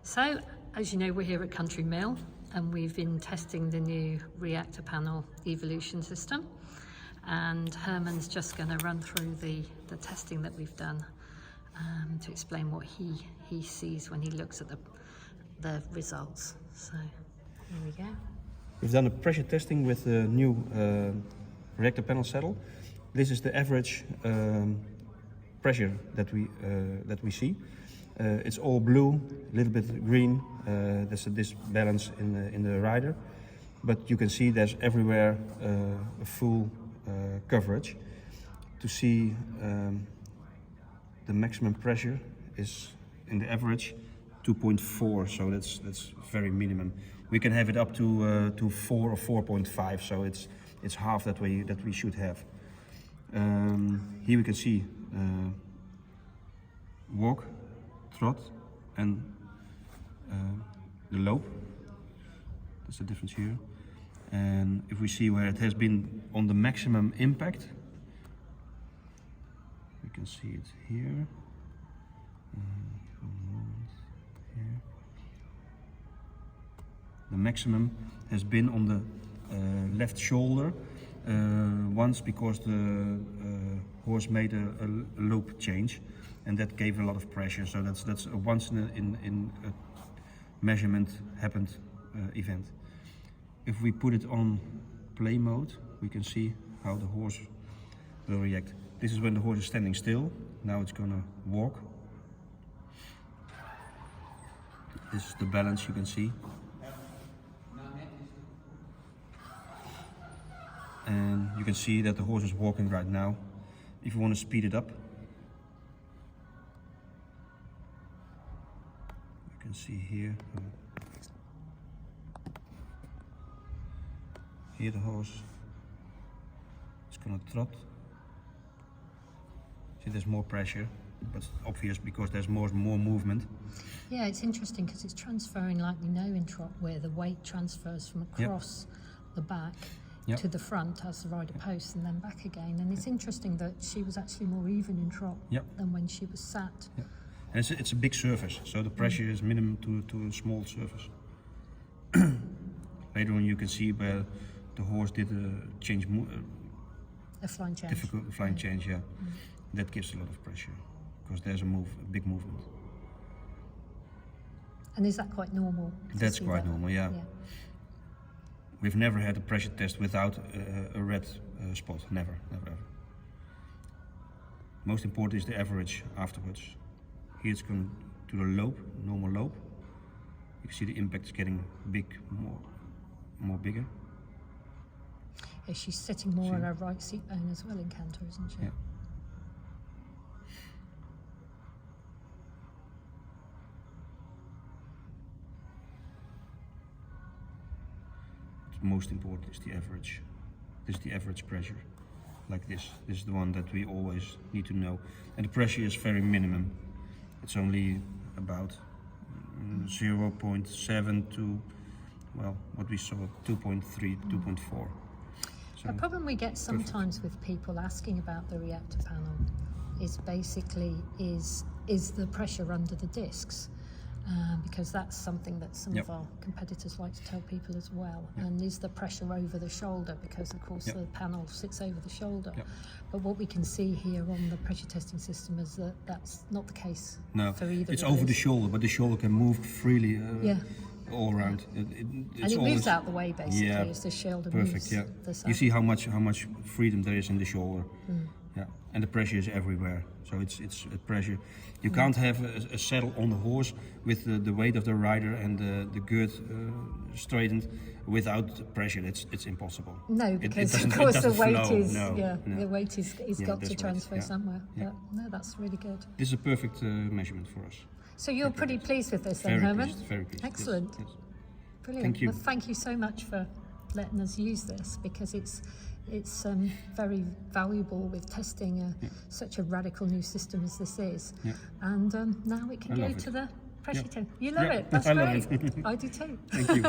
So, as you know, we're here at Countrymill and we've been testing the new ReactorPanel evolution system, and Herman's just going to run through the testing that we've done to explain what he sees when he looks at the results. So here we go. We've done a pressure testing with the new ReactorPanel saddle. This is the average pressure that we see. It's all blue, a little bit green. There's a disbalance in the rider, but you can see there's everywhere a full coverage. To see the maximum pressure is in the average 2.4, so that's very minimum. We can have it up to 4 or 4.5, so it's half that we should have. Here we can see walk, trot, and the lope. That's the difference here. And if we see where it has been on the maximum impact, we can see it here. Here. The maximum has been on the left shoulder once, because the horse made a lope change, and that gave a lot of pressure. So that's a once in a measurement happened event. If we put it on play mode, we can see how the horse will react. This is when the horse is standing still. Now it's gonna walk. This is the balance, you can see. And you can see that the horse is walking right now. If you want to speed it up, you can see here. Here the horse is going to trot. See, there's more pressure, but it's obvious because there's more movement. Yeah, it's interesting because it's transferring like we know in trot, where the weight transfers from across the back to the front as the rider posts and then back again. And it's interesting that she was actually more even in trot than when she was sat. And it's a big surface, so the pressure is minimum to a small surface. Later on you can see where the horse did a change, a flying change. Difficult flying change, That gives a lot of pressure because there's a big movement. And is that quite normal? That's quite normal, yeah. We've never had a pressure test without a red spot. Never, ever. Most important is the average afterwards. Here it's going to the lope, normal lope. You can see the impact is getting big, more bigger. Yeah, she's sitting more on her right seat bone as well in canter, isn't she? Yeah. Most important is the average. This is the average pressure, like this. This is the one that we always need to know. And the pressure is very minimum. It's only about 0.7 to, well, what we saw, 2.3, 2.4. So the problem we get sometimes with people asking about the ReactorPanel is basically is the pressure under the discs. Because that's something that some of our competitors like to tell people as well. And is the pressure over the shoulder, because of course the panel sits over the shoulder. But what we can see here on the pressure testing system is that that's not the case for either. It's over the shoulder, but the shoulder can move freely all around. It moves out the way basically as the shoulder moves. You see how much freedom there is in the shoulder. And the pressure is everywhere. So it's a pressure. You can't have a saddle on the horse with the weight of the rider and the girth straightened without pressure. It's impossible. No, because of course the weight is the weight is got to transfer somewhere. But no, that's really good. This is a perfect measurement for us. So you're pretty pleased with this then, Herman? Very pleased. Excellent. Yes. Brilliant. Thank you. Well, thank you so much for letting us use this, because it's very valuable with testing such a radical new system as this is. And now we can go to the pressure test. You love it. That's great. Love it. I do too. Thank you.